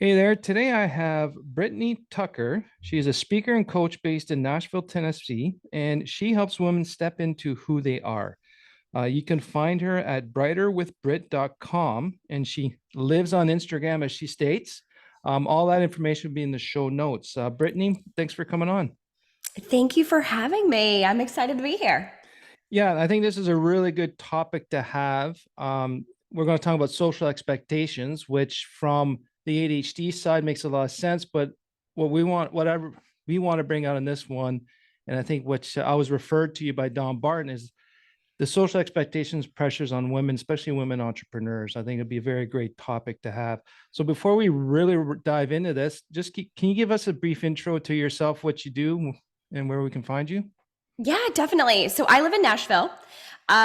Hey there. Today I have Brittany Tucker. She is a speaker and coach based in Nashville, Tennessee, and she helps women step into who they are. You can find her at brighterwithbrit.com, and she lives on Instagram as she states. All that information will be in the show notes. Brittany, thanks for coming on. Thank you for having me. I'm excited to be here. Yeah, I think this is a really good topic to have. We're going to talk about social expectations, which from the ADHD side makes a lot of sense. But whatever we want to bring out in this one, and I think what I was referred to you by Don Barton is the social expectations pressures on women, especially women entrepreneurs. I think it'd be a very great topic to have. So before we really dive into this, can you give us a brief intro to yourself, what you do, and where we can find you? Yeah, definitely. So I live in Nashville.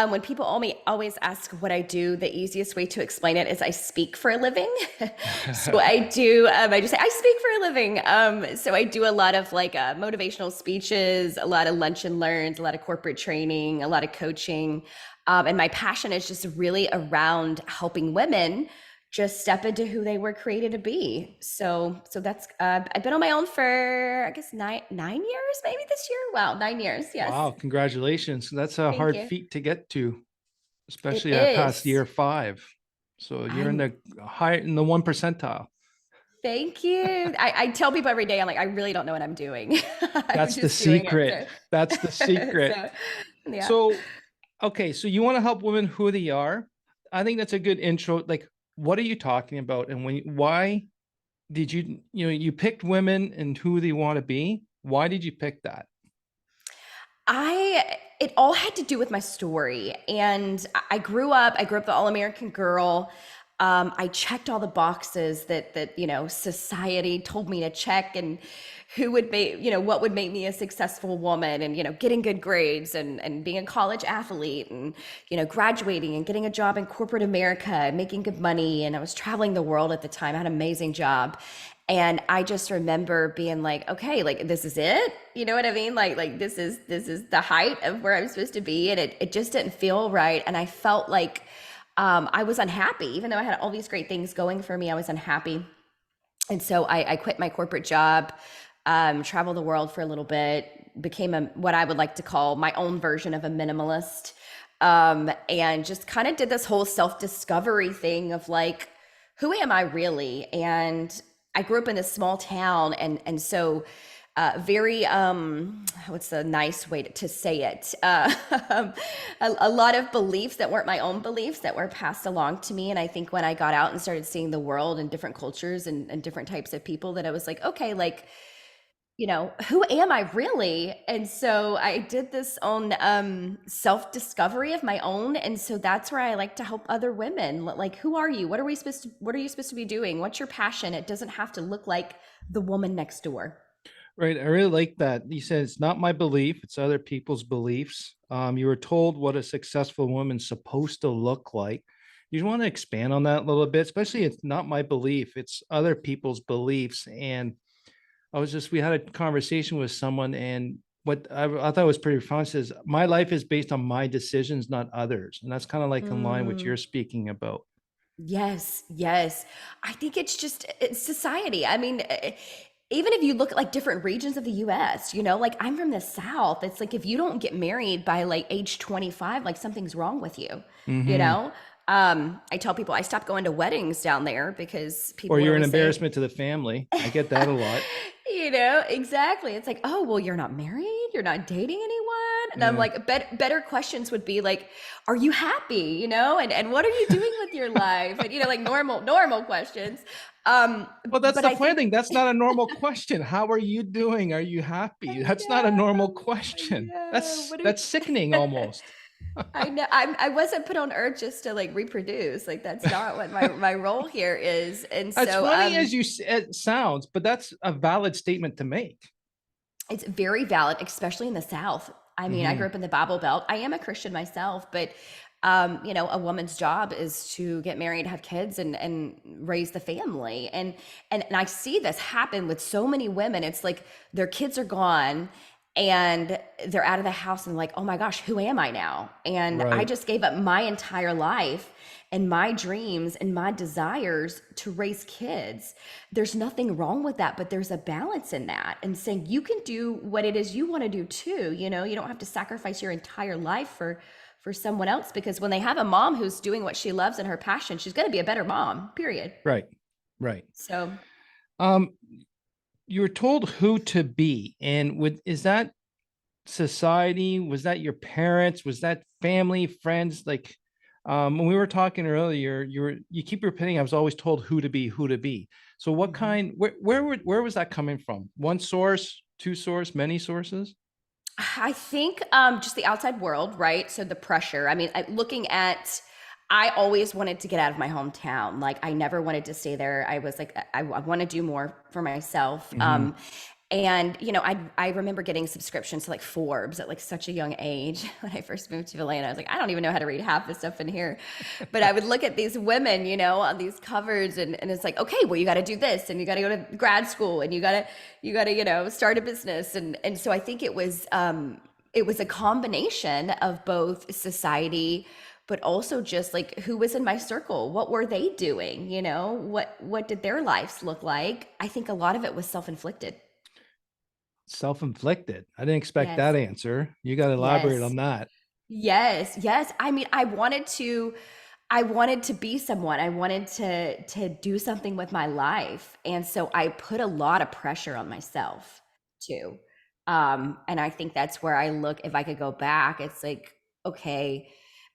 When people always ask what I do, the easiest way to explain it is I speak for a living. So I do. I just say I speak for a living. So I do a lot of motivational speeches, a lot of lunch and learns, a lot of corporate training, a lot of coaching, and my passion is just really around helping women just step into who they were created to be. So that's I've been on my own for I guess nine years maybe this year. Wow, 9 years. Yes, Wow, congratulations. That's a thank hard you. feat to get to, It especially past is. year five. So you're in I'm. the high in the one percentile. Thank you. I tell people every day I'm like I really don't know what I'm doing. I'm That's the just doing it. secret. That's the secret. So yeah. So, okay, so you want to help women who they are. I think that's a good intro. Like, what are you talking about? And why did you picked women and who they want to be? Why did you pick that? It all had to do with my story. And I grew up the all-American girl. I checked all the boxes that society told me to check and who would make, what would make me a successful woman and, getting good grades and being a college athlete and, graduating and getting a job in corporate America and making good money. And I was traveling the world at the time. I had an amazing job. And I just remember being like, okay, like this is it. You know what I mean? Like this is the height of where I'm supposed to be. And it just didn't feel right. And I felt like I was unhappy. Even though I had all these great things going for me, I was unhappy. And so I quit my corporate job, traveled the world for a little bit, became what I would like to call my own version of a minimalist. And just kind of did this whole self-discovery thing of like, who am I really? And I grew up in this small town, and so very what's the nice way to say it? A lot of beliefs that weren't my own beliefs that were passed along to me. And I think when I got out and started seeing the world and different cultures and different types of people, that I was like, okay, like who am I really? And so I did this own self-discovery of my own. And so that's where I like to help other women. Like, who are you? What are you supposed to be doing? What's your passion? It doesn't have to look like the woman next door. Right. I really like that. You said it's not my belief, it's other people's beliefs. You were told what a successful woman's supposed to look like. You want to expand on that a little bit, especially it's not my belief, it's other people's beliefs. And we had a conversation with someone, and I thought was pretty profound says, my life is based on my decisions, not others. And that's kind of like in line what Mm. you're speaking about. Yes, yes. I think it's society. I mean, even if you look at like different regions of the US, like I'm from the South. It's like if you don't get married by like age 25, like something's wrong with you, you Hmm. know? I tell people I stopped going to weddings down there because Or people would you're an always say, embarrassment to the family. I get that a lot. exactly. It's like, oh, well, you're not married, you're not dating anyone. And I'm Yeah. like, better questions would be like, are you happy? And what are you doing with your life? And like normal questions. Well, that's But the I funny think thing. That's not a normal question. How are you doing? Are you happy? I That's not a normal know, question. I know. That's What are that's sickening almost. I know I wasn't put on earth just to like reproduce. Like that's not what my role here is. And As so funny as it sounds, but that's a valid statement to make. it's very valid, especially in the South. I mean, I grew Hmm. up in the Bible Belt. I am a Christian myself, but a woman's job is to get married, have kids, and raise the family. And I see this happen with so many women. It's like their kids are gone, and they're out of the house and like, oh my gosh, who am I now? And I Right. just gave up my entire life and my dreams and my desires to raise kids. There's nothing wrong with that, but there's a balance in that, and saying you can do what it is you want to do too. You know, you don't have to sacrifice your entire life for someone else, because when they have a mom who's doing what she loves and her passion, she's going to be a better mom, period. Right. Right. So Um, you were told who to be, and is that society? Was that your parents? Was that family, friends? Like, when we were talking earlier, you keep repeating, I was always told who to be, who to be. So what mhm. kind, where was that coming from? One source, two source, many sources? I think just the outside world, right? So the pressure. I mean, looking at, I always wanted to get out of my hometown. Like, I never wanted to stay there. I was like, I want to do more for myself. Hmm. And you know, I remember getting subscriptions to like Forbes at like such a young age when I first moved to Atlanta. I was like, I don't even know how to read half the stuff in here, but I would look at these women, you know, on these covers, and it's like, okay, well, you got to do this, and you got to go to grad school, and you got to, you know, start a business, and so I think it was a combination of both society, but also just like who was in my circle, what were they doing, you know, what did their lives look like. I think a lot of it was self-inflicted. Self-inflicted. I didn't expect Yes. that answer. You got to elaborate Yes. on that. Yes. Yes. I mean, I wanted to be someone. I wanted to do something with my life. And so I put a lot of pressure on myself too. And I think that's where I look, if I could go back, it's like, okay,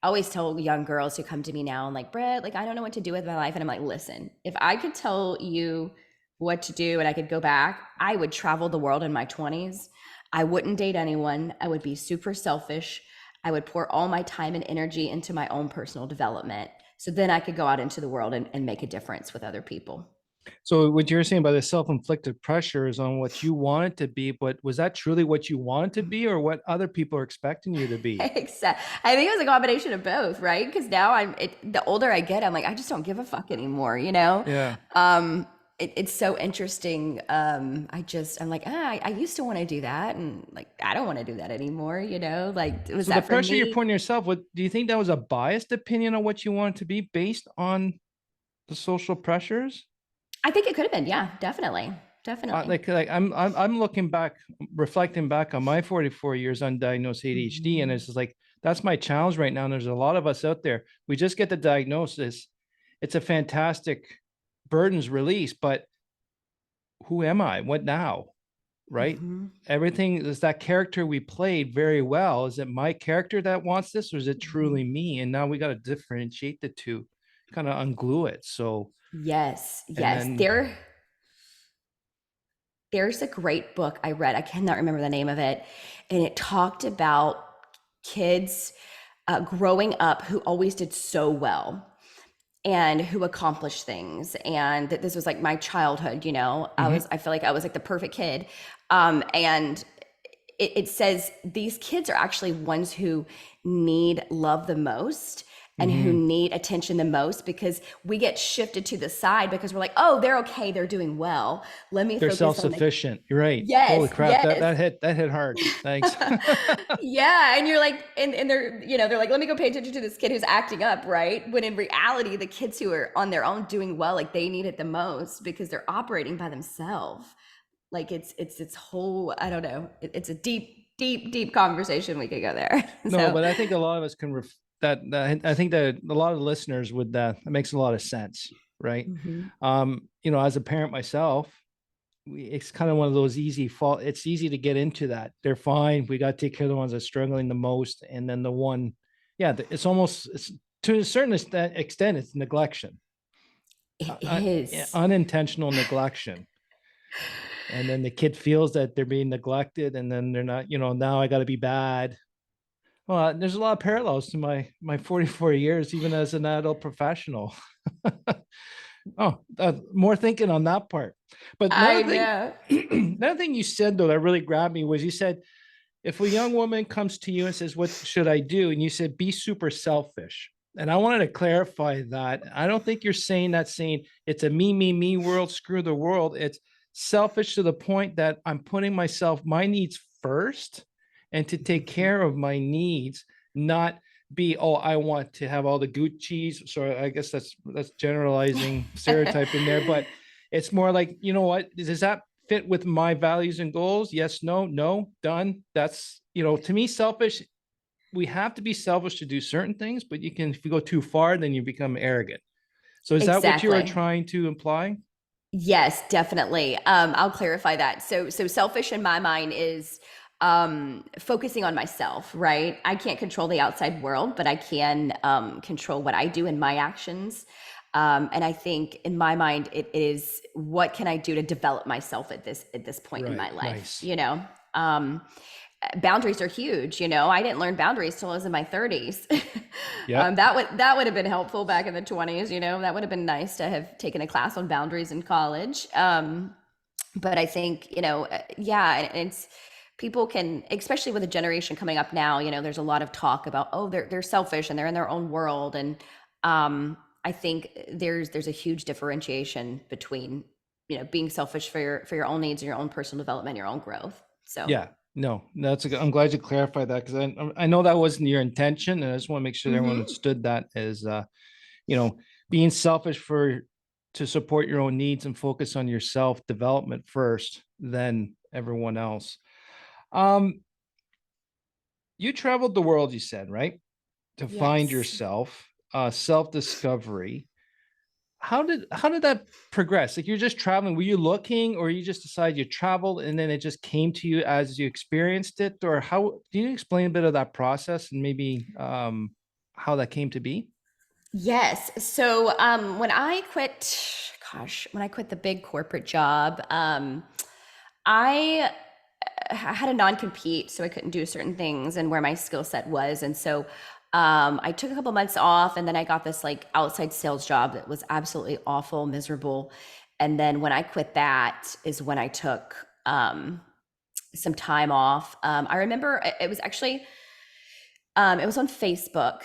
I always tell young girls who come to me now and like, Brett, like, I don't know what to do with my life. And I'm like, listen, if I could tell you what to do and I could go back, I would travel the world in my 20s. I wouldn't date anyone. I would be super selfish. I would pour all my time and energy into my own personal development. So then I could go out into the world and make a difference with other people. So what you're saying by the self-inflicted pressure is on what you wanted to be, but was that truly what you wanted to be, or what other people are expecting you to be? Exactly. I think it was a combination of both, right? Because now the older I get, I'm like, I just don't give a fuck anymore, you know? Yeah. It's so interesting. I'm like, I used to want to do that. And like, I don't want to do that anymore, you know? Like, was So the that for pressure you're me? putting yourself, what do you think that was a biased opinion on what you wanted to be based on the social pressures? I think it could have been. Yeah, definitely. Definitely. I'm looking back, reflecting back on my 44 years undiagnosed ADHD, and Mhm. it's just like that's my challenge right now. And there's a lot of us out there. We just get the diagnosis. It's a fantastic burdens release, but who am I? What now? Right? Mhm. Everything is that character we played very well. Is it my character that wants this, or is it Mhm. truly me? And now we got to differentiate the two, kind of unglue it. So, Yes, and yes. then, There's a great book I read. I cannot remember the name of it, and it talked about kids growing up who always did so well and who accomplished things, and that this was like my childhood. You know, mhm, I feel like I was like the perfect kid, and it says these kids are actually ones who need love the most and who mhm. need attention the most, because we get shifted to the side because we're like, oh, they're okay, they're doing well, let me They're focus on the self-sufficient. You're right. yes, Holy crap. That yes. that hit that hit hard. Thanks. Yeah, and you're like, and they're, you know, they're like, let me go pay attention to this kid who's acting up, right? When in reality, the kids who are on their own doing well, like they need it the most because they're operating by themselves. Like it's whole, I don't know, it's a deep conversation. We could go there. No, So but I think a lot of us can that I think that a lot of listeners would that makes a lot of sense, right? mhm. As a parent myself, it's kind of one of those easy fault. It's easy to get into that. They're fine. We got to take care of the ones that are struggling the most, and then the one, yeah, it's almost it's to a certain extent it's neglection, It yeah, is. unintentional neglection. And then the kid feels that they're being neglected, and then they're not. Now I got to be bad. Well, there's a lot of parallels to my 44 years, even as an adult professional. Oh, more thinking on that part. But I another thing, know. another thing you said though that really grabbed me was you said if a young woman comes to you and says, "What should I do?" and you said, "Be super selfish." And I wanted to clarify that. I don't think you're saying it's a me world, screw the world. It's selfish to the point that I'm putting my needs first and to take Mhm. care of my needs, not be, oh, I want to have all the Gucci's. So I guess that's generalizing, stereotyping there, but it's more like, you know what, does that fit with my values and goals? Yes, no, no, done. That's, to me, selfish. We have to be selfish to do certain things, but you can, if you go too far, then you become arrogant. So is that what you are Exactly. trying to imply? Yes, definitely. I'll clarify that. So selfish in my mind is focusing on myself, right? I can't control the outside world, but I can control what I do in my actions. And I think in my mind, it is what can I do to develop myself at this point in Right. my life, Nice. Um, boundaries are huge. I didn't learn boundaries till I was in my 30s. Yep. That would have been helpful back in the 20s. That would have been nice to have taken a class on boundaries in college. But I think, yeah, and it's people can, especially with the generation coming up now, there's a lot of talk about, oh, they're selfish and they're in their own world. And I think there's a huge differentiation between, being selfish for your own needs and your own personal development, your own growth. So, Yeah. No, I'm glad you clarified that, because I know that wasn't your intention, and I just want to make sure that everyone mhm. understood that as you know, being selfish to support your own needs and focus on your self development first, then everyone else. Um, you traveled the world, you said, right? To find Yes. yourself, self discovery. How did that progress? Like, you're just traveling. Were you looking, or you just decided you traveled and then it just came to you as you experienced it? Or how do you explain a bit of that process and maybe how that came to be? Yes. So when I quit the big corporate job, I had a non-compete, so I couldn't do certain things and where my skill set was. And so I took a couple months off, and then I got this like outside sales job that was absolutely awful, miserable. And then when I quit that is when I took some time off. I remember it was actually it was on Facebook.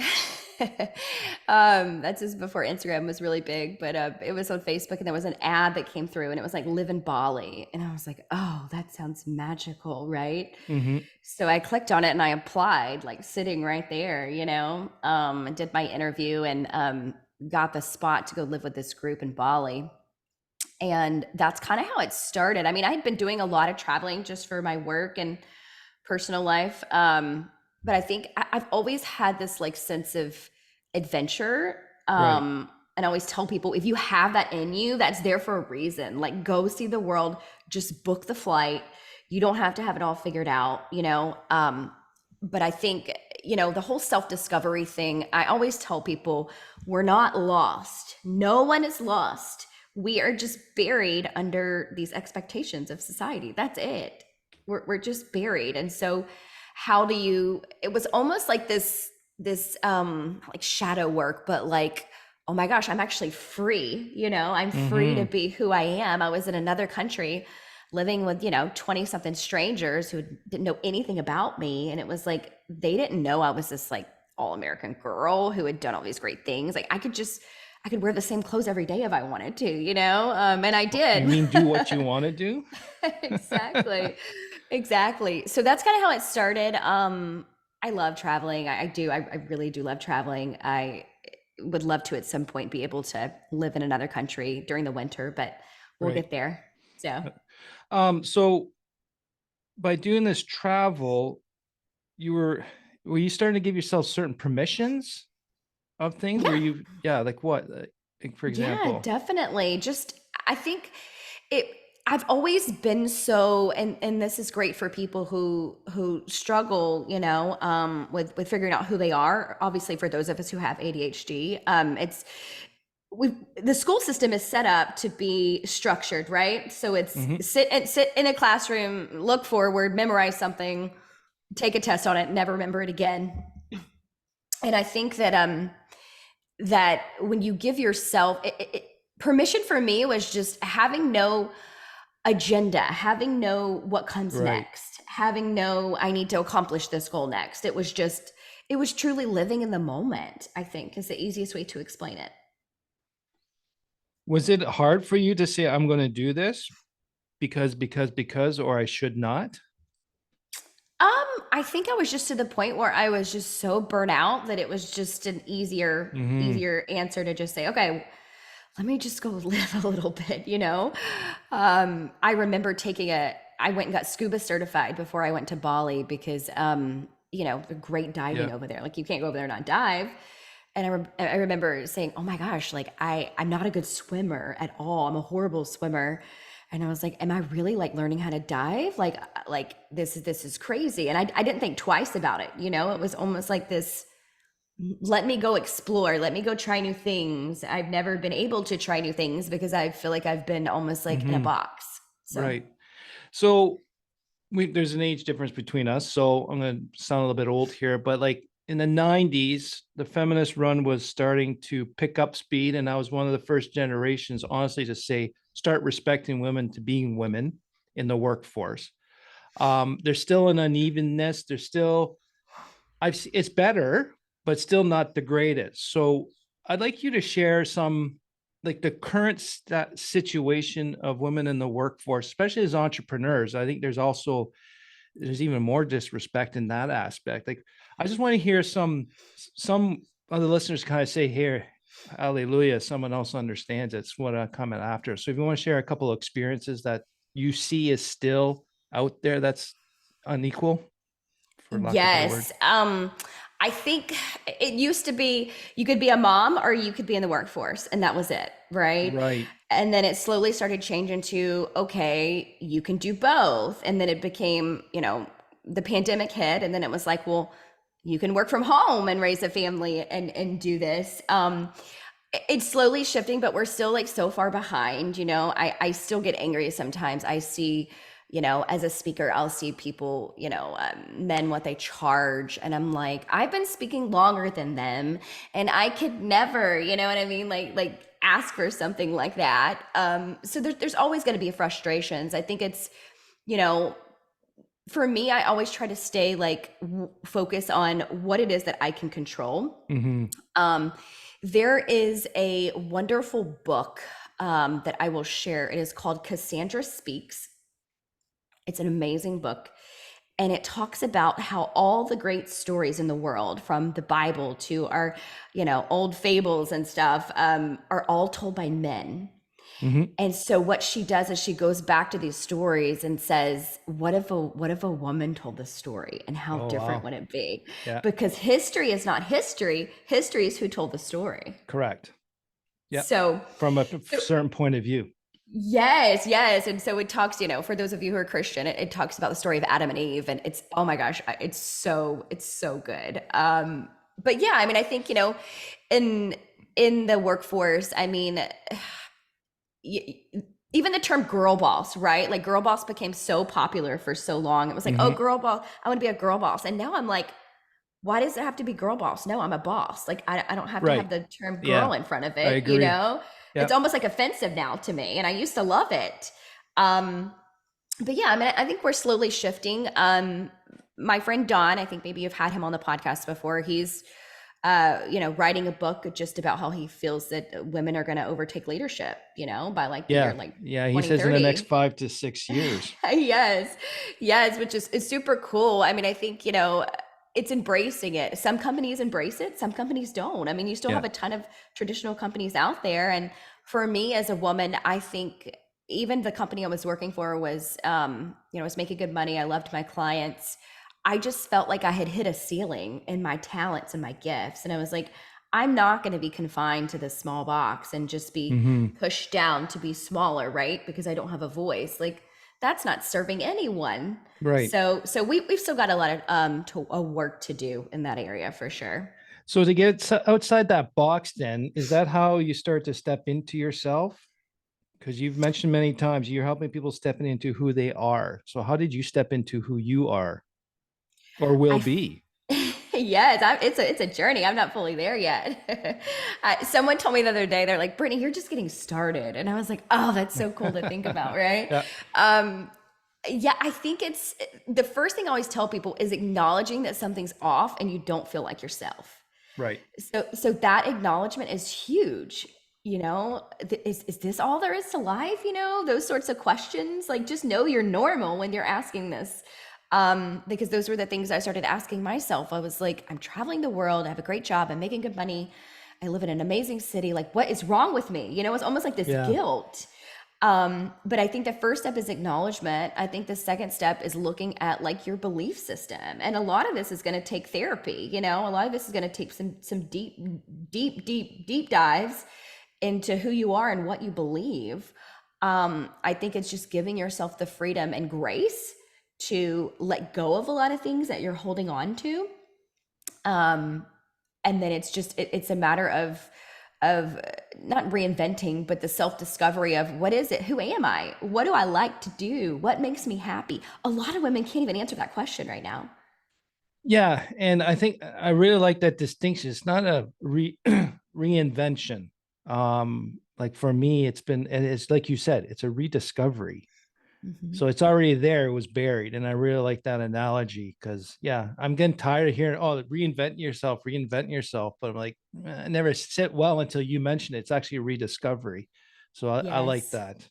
That's just before Instagram was really big, but it was on Facebook, and there was an ad that came through, and it was like live in Bali, and I was like, oh, that sounds magical, right? Mm-hmm. So I clicked on it and I applied, like sitting right there, and did my interview, and got the spot to go live with this group in Bali. And that's kind of how it started. I mean, I had been doing a lot of traveling just for my work and personal life. But I think I've always had this like sense of adventure. Right. And I always tell people, if you have that in you, that's there for a reason. Like, go see the world, just book the flight. You don't have to have it all figured out. But I think, the whole self discovery thing, I always tell people, we're not lost. No one is lost. We are just buried under these expectations of society. That's it. We're just buried. And so how do you, it was almost like this like shadow work, but like, oh my gosh, I'm actually free. I'm free to Mm-hmm. be who I am. I was in another country living with 20 something strangers who didn't know anything about me, and it was like they didn't know I was this like all American girl who had done all these great things. Like, I could wear the same clothes every day if I wanted to. And I You did. mean do what you want to do? Exactly. Exactly. So that's kind of how it started. I love traveling. I do. I really do love traveling. I would love to at some point be able to live in another country during the winter, but we'll Right. get there. So, So by doing this travel, you were you starting to give yourself certain permissions of things? Were yeah. you, yeah, like what? Like, for Yeah, example. definitely. Just I think it I've always been so, and this is great for people who struggle, with figuring out who they are. Obviously, for those of us who have ADHD, the school system is set up to be structured, right? So it's Hmm. sit in a classroom, look forward, memorize something, take a test on it, never remember it again. And I think that when you give yourself permission, for me was just having no agenda, having no what comes Right. next, having no I need to accomplish this goal next. It was truly living in the moment, I think, is the easiest way to explain it. Was it hard for you to say, I'm going to do this because, or I should not? I think I was just to the point where I was just so burnt out that it was just an easier Hmm. answer to just say, okay, let me just go live a little bit, you know? I remember I went and got scuba certified before I went to Bali because, you know, the great diving Yeah. over there. Like you can't go over there and not dive. And I remember saying, oh my gosh, like I'm not a good swimmer at all. I'm a horrible swimmer. And I was like, am I really like learning how to dive? Like this is crazy. And I didn't think twice about it. You know, it was almost like this, let me go explore, let me go try new things. I've never been able to try new things because I feel like I've been almost like in a Hmm. box. So Right. So there's an age difference between us, so I'm going to sound a little bit old here, but like in the 90s, the feminist run was starting to pick up speed, and I was one of the first generations, honestly, to say start respecting women to being women in the workforce. There's still an unevenness. There's still it's better, but still not the greatest. So I'd like you to share some like the current situation of women in the workforce, especially as entrepreneurs. I think there's even more disrespect in that aspect. Like I just want to hear some of the listeners kind of say here, hallelujah, someone else understands it's what I'm coming after. So if you want to share a couple of experiences that you see is still out there that's unequal, for lack of a better word. yes. I think it used to be you could be a mom or you could be in the workforce, and that was it, right? Right. And then it slowly started changing to, okay, you can do both. And then it became, you know, the pandemic hit, and then it was like, well, you can work from home and raise a family and do this. It's slowly shifting, but we're still like so far behind. You know, I still get angry sometimes. I see, you know, as a speaker, I'll see people, you know, men what they charge, and I'm like, I've been speaking longer than them, and I could never, you know what I mean, like ask for something like that. So there's always going to be frustrations. I think it's, you know, for me, I always try to stay like focus on what it is that I can control. Mm-hmm. um, there is a wonderful book that I will share. It is called Cassandra Speaks. It's an amazing book. And it talks about how all the great stories in the world, from the Bible to our, you know, old fables and stuff, are all told by men. Mm-hmm. And so what she does is she goes back to these stories and says, what if a woman told this story, and how Oh different wow. would it be? Yeah. Because history is not history. History is who told the story. Correct. Yeah. So, From a so certain point of view. yes, yes. And so it talks, you know, for those of you who are Christian, it talks about the story of Adam and Eve, and it's, oh my gosh, it's so good. But yeah, I mean, I think, you know, in in the workforce, I mean, y- even the term girl boss, right? Like girl boss became so popular for so long. It was like, oh, Mm-hmm. girl boss, I want to be a girl boss. And now I'm like, why does it have to be girl boss? No, I'm a boss. Like I don't have to have Right. the term Yeah. girl in front of I it, you agree. know? Yeah. It's almost like offensive now to me. And I used to love it. Um, but yeah, I mean, I think we're slowly shifting. My friend Don, I think maybe you've had him on the podcast before. He's you know, writing a book just about how he feels that women are going to overtake leadership, you know, by like the year Yeah. like Yeah. He says in the next 2030. 5 to 6 years. Yes. Yes, which is super cool. I mean, I think, you know, it's embracing it. Some companies embrace it, some companies don't. I mean, you still Yeah. have a ton of traditional companies out there. And for me as a woman, I think even the company I was working for was, you know, was making good money. I loved my clients. I just felt like I had hit a ceiling in my talents and my gifts. And I was like, I'm not going to be confined to this small box and just be Mm-hmm. pushed down to be smaller, right? Because I don't have a voice. Like that's not serving anyone. Right. So we've still got a lot of work to do in that area for sure. So to get outside that box, then, is that how you start to step into yourself? Because you've mentioned many times you're helping people stepping into who they are. So how did you step into who you are or will I be? yes, it's a journey. I'm not fully there yet. Someone told me the other day, they're like, Brittany, you're just getting started, and I was like, oh, that's so cool to think about, right? Yeah. Um, yeah, I think it's the first thing I always tell people is acknowledging that something's off and you don't feel like yourself. Right. So that acknowledgement is huge. You know, is this all there is to life? You know, those sorts of questions. Like, just know you're normal when you're asking this. Because those were the things I started asking myself. I was like, I'm traveling the world, I have a great job, I'm making good money, I live in an amazing city. Like, what is wrong with me? It's almost like this Yeah. guilt. But I think the first step is acknowledgement. I think the second step is looking at like your belief system. And a lot of this is going to take therapy. A lot of this is going to take some deep dives into who you are and what you believe. I think it's just giving yourself the freedom and grace to let go of a lot of things that you're holding on to. Um, and then it's a matter of not reinventing, but the self-discovery of what is it? Who am I? What do I like to do? What makes me happy? A lot of women can't even answer that question right now. Yeah, and I think I really like that distinction. It's not a reinvention. Like for me, and it's like you said, it's a rediscovery. Hmm. So it's already there, it was buried. And I really like that analogy because, yeah, I'm getting tired of hearing, oh, reinvent yourself. But I'm like, I never sit well until you mention it. It's actually a rediscovery. So I like Yes. that.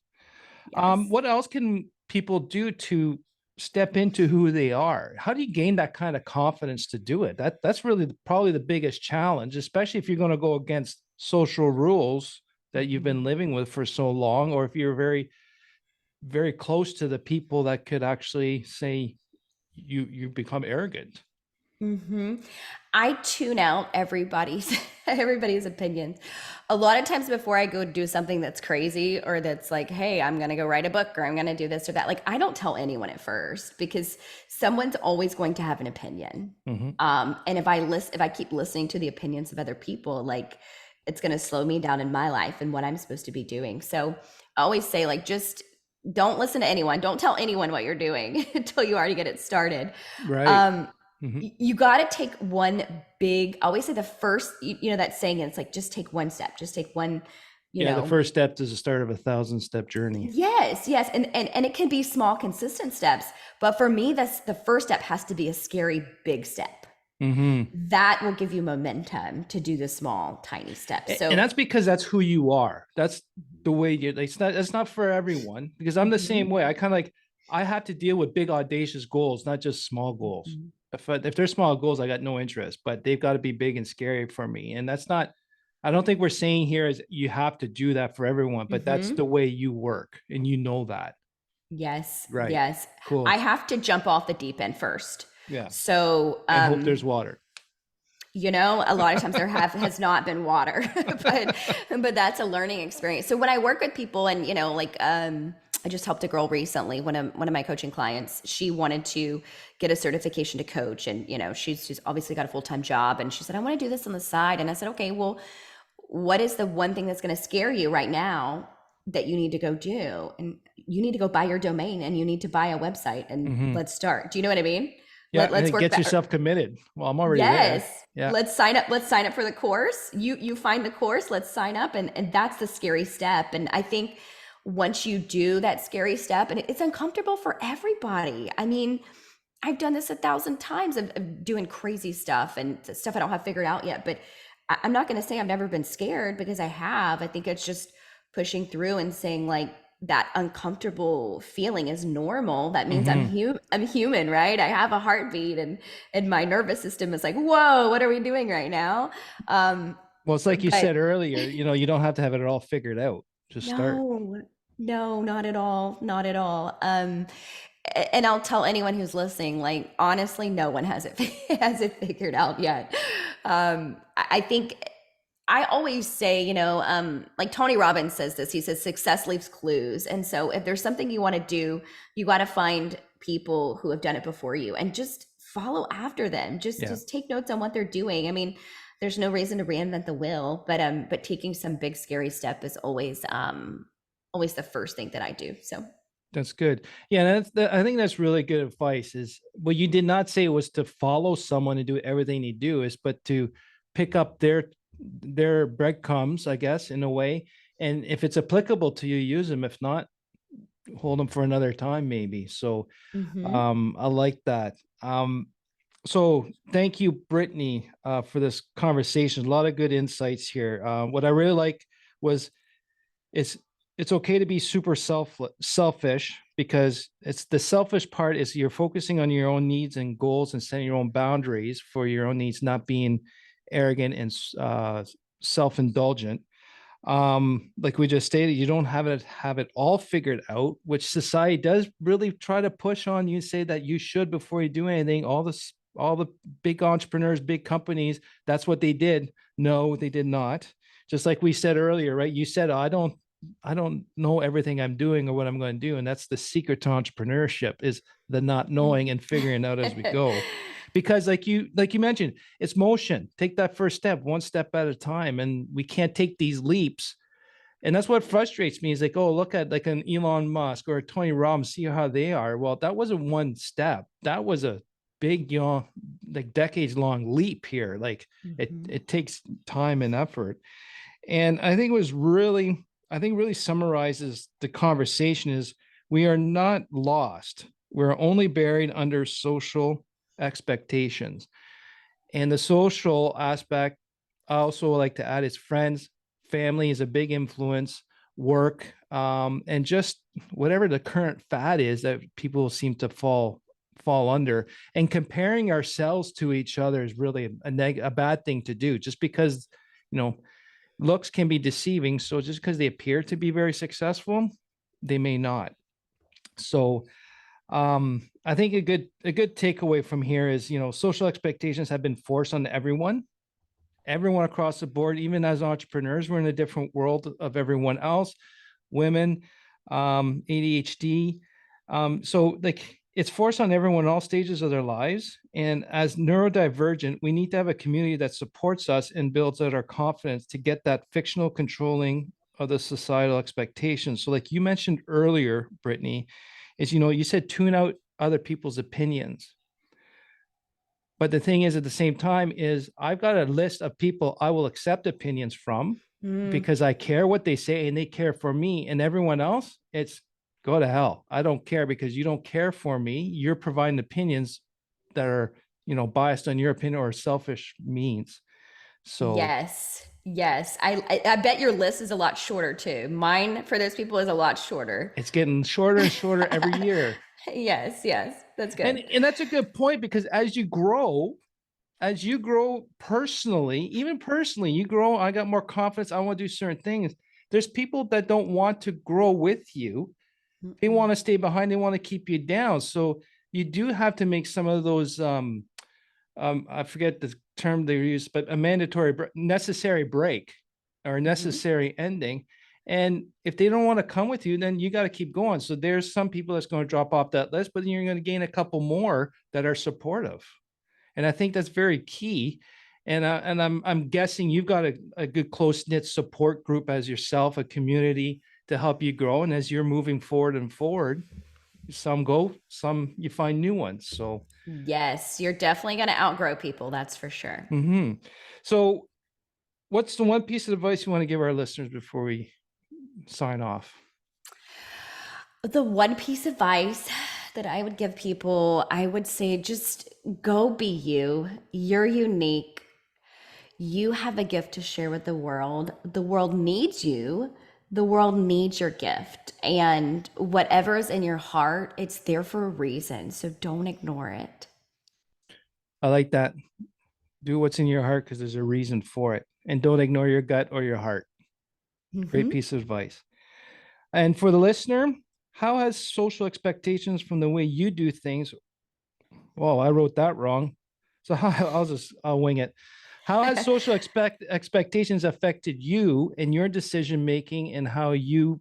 Yes. What else can people do to step into who they are? How do you gain that kind of confidence to do it? That's really probably the biggest challenge, especially if you're going to go against social rules that you've Hmm. been living with for so long, or if you're very close to the people that could actually say you become arrogant. Hmm. I tune out everybody's everybody's opinions. A lot of times before I go do something that's crazy or that's like, hey, I'm gonna go write a book or I'm gonna do this or that. Like, I don't tell anyone at first because someone's always going to have an opinion. Mhm. And if I keep listening to the opinions of other people, like it's gonna slow me down in my life and what I'm supposed to be doing. So I always say, like, just don't listen to anyone. Don't tell anyone what you're doing until you already get it started. Right. Um, Mhm. you got to take one big, I always say the first, that saying, it's like, just take one step, just take one, you Yeah, the know, first step is the start of a 1,000-step journey. yes. And it can be small, consistent steps. But for me, that's the first step has to be a scary, big step. Hmm. That will give you momentum to do the small, tiny steps. And So, that's because that's who you are. That's the way you. It's not. It's not for everyone because I'm the mhm, same way. I kind of like. I have to deal with big audacious goals, not just small goals. mhm, If they're small goals, I got no interest. But they've got to be big and scary for me, and that's not. I don't think we're saying here is you have to do that for everyone, but that's mhm. the way you work, and you know that, Yes, right? yes. I Cool. have to jump off the deep end first. Yeah, So, and hope there's water. a lot of times there has not been water, but that's a learning experience. So when I work with people and, like, I just helped a girl recently, one of my coaching clients, she wanted to get a certification to coach. And, she's obviously got a full-time job. And she said, I want to do this on the side. And I said, okay, well, what is the one thing that's going to scare you right now that you need to go do? And you need to go buy your domain and you need to buy a website and Hmm. let's start. Do you know what I mean? Yeah, and Let's it work gets back. yourself committed. Well, I'm already there. Yes. Yeah. Let's sign up for the course. You find the course, let's sign up, and that's the scary step. And I think once you do that scary step, and it's uncomfortable for everybody. I mean, I've done this 1,000 times of doing crazy stuff and stuff I don't have figured out yet, but I'm not going to say I've never been scared because I have. I think it's just pushing through and saying, like, that uncomfortable feeling is normal. That means Hmm. I'm human, right? I have a heartbeat and my nervous system is like, whoa, what are we doing right now? Um, Well, it's like you but said earlier, you don't have to have it all figured out. Just start. no, no, not at all, not at all. And I'll tell anyone who's listening, like, honestly, no one has it has it figured out yet. I think I always say, like Tony Robbins says this. He says success leaves clues, and so if there's something you want to do, you got to find people who have done it before you and just follow after them. Just Yeah, just take notes on what they're doing. I mean, there's no reason to reinvent the wheel, but taking some big scary step is always the first thing that I do. So. that's good. Yeah, I think that's really good advice. Is what you did not say was to follow someone and do everything they do, is but to pick up their breadcrumbs, I guess, in a way. And if it's applicable to you, use them. If not, hold them for another time, maybe. So Mhm. I like that. So thank you, Brittany, for this conversation. A lot of good insights here. What I really like was is it's okay to be super selfish, because it's the selfish part is you're focusing on your own needs and goals and setting your own boundaries for your own needs, not being arrogant and self-indulgent. Like we just stated, you don't have it all figured out, which society does really try to push on you, say that you should before you do anything. All the big entrepreneurs, big companies, that's what they did. No, they did not. Just like we said earlier, right? You said, oh, I don't know everything I'm doing or what I'm going to do. And that's the secret to entrepreneurship, is the not knowing and figuring out as we go. Because like you mentioned, it's motion. Take that first step, one step at a time. And we can't take these leaps. And that's what frustrates me, is like, oh, look at like an Elon Musk or a Tony Robbins, see how they are. Well, that wasn't one step. That was a big, like decades long leap here. Like it takes time and effort. And I think really summarizes the conversation is, we are not lost. We're only buried under social expectations. And the social aspect, I also like to add, is friends, family is a big influence, work, and just whatever the current fad is that people seem to fall under. And comparing ourselves to each other is really a bad thing to do, just because, looks can be deceiving. So just because they appear to be very successful, they may not. So I think a good takeaway from here is, social expectations have been forced on everyone across the board. Even as entrepreneurs, we're in a different world of everyone else. Women, ADHD. So like, it's forced on everyone in all stages of their lives. And as neurodivergent, we need to have a community that supports us and builds out our confidence to get that fictional controlling of the societal expectations. So like you mentioned earlier, Brittany, is, you said tune out other people's opinions. But the thing is, at the same time, is I've got a list of people I will accept opinions from because I care what they say and they care for me. And everyone else, it's go to hell. I don't care, because you don't care for me. You're providing opinions that are, biased on your opinion or selfish means. So Yes. I bet your list is a lot shorter too. Mine for those people is a lot shorter. it's getting shorter and shorter every year. Yes. That's And good. that's a good point, because as you grow personally, even personally, you grow, I got more confidence, I want to do certain things. There's people that don't want to grow with you. They want to stay behind, they want to keep you down. So you do have to make some of those I forget the term they use, but a mandatory necessary break or necessary ending. And if they don't want to come with you, then you got to keep going. So there's some people that's going to drop off that list, but then you're going to gain a couple more that are supportive. And I think that's very key. And I'm guessing you've got a good close knit support group as yourself, a community to help you grow. And as you're moving forward, some go, some you find new ones. So Yes, you're definitely going to outgrow people, that's for sure. So what's the one piece of advice you want to give our listeners before we sign off? The one piece of advice that I would give people, I would say just go be you. You're unique. You have a gift to share with the world. The world needs you. The world needs your gift. And whatever is in your heart, it's there for a reason. So don't ignore it. I like that. Do what's in your heart because there's a reason for it. And don't ignore your gut or your heart. Great piece of advice. And for the listener, how has social expectations from the way you do things? Well, I wrote that wrong. So I'll wing it. How has social expectations affected you and your decision making and how you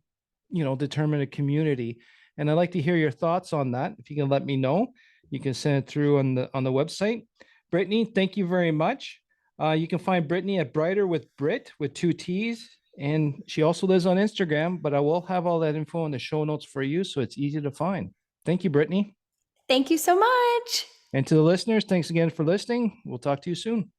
determine a community? And I'd like to hear your thoughts on that. If you can let me know, you can send it through on the website. Brittany, thank you very much. You can find Brittany at Brighter with Brit with 2 T's. And she also lives on Instagram, but I will have all that info in the show notes for you, so it's easy to find. Thank you, Brittany. Thank you so much. And to the listeners, thanks again for listening. We'll talk to you soon.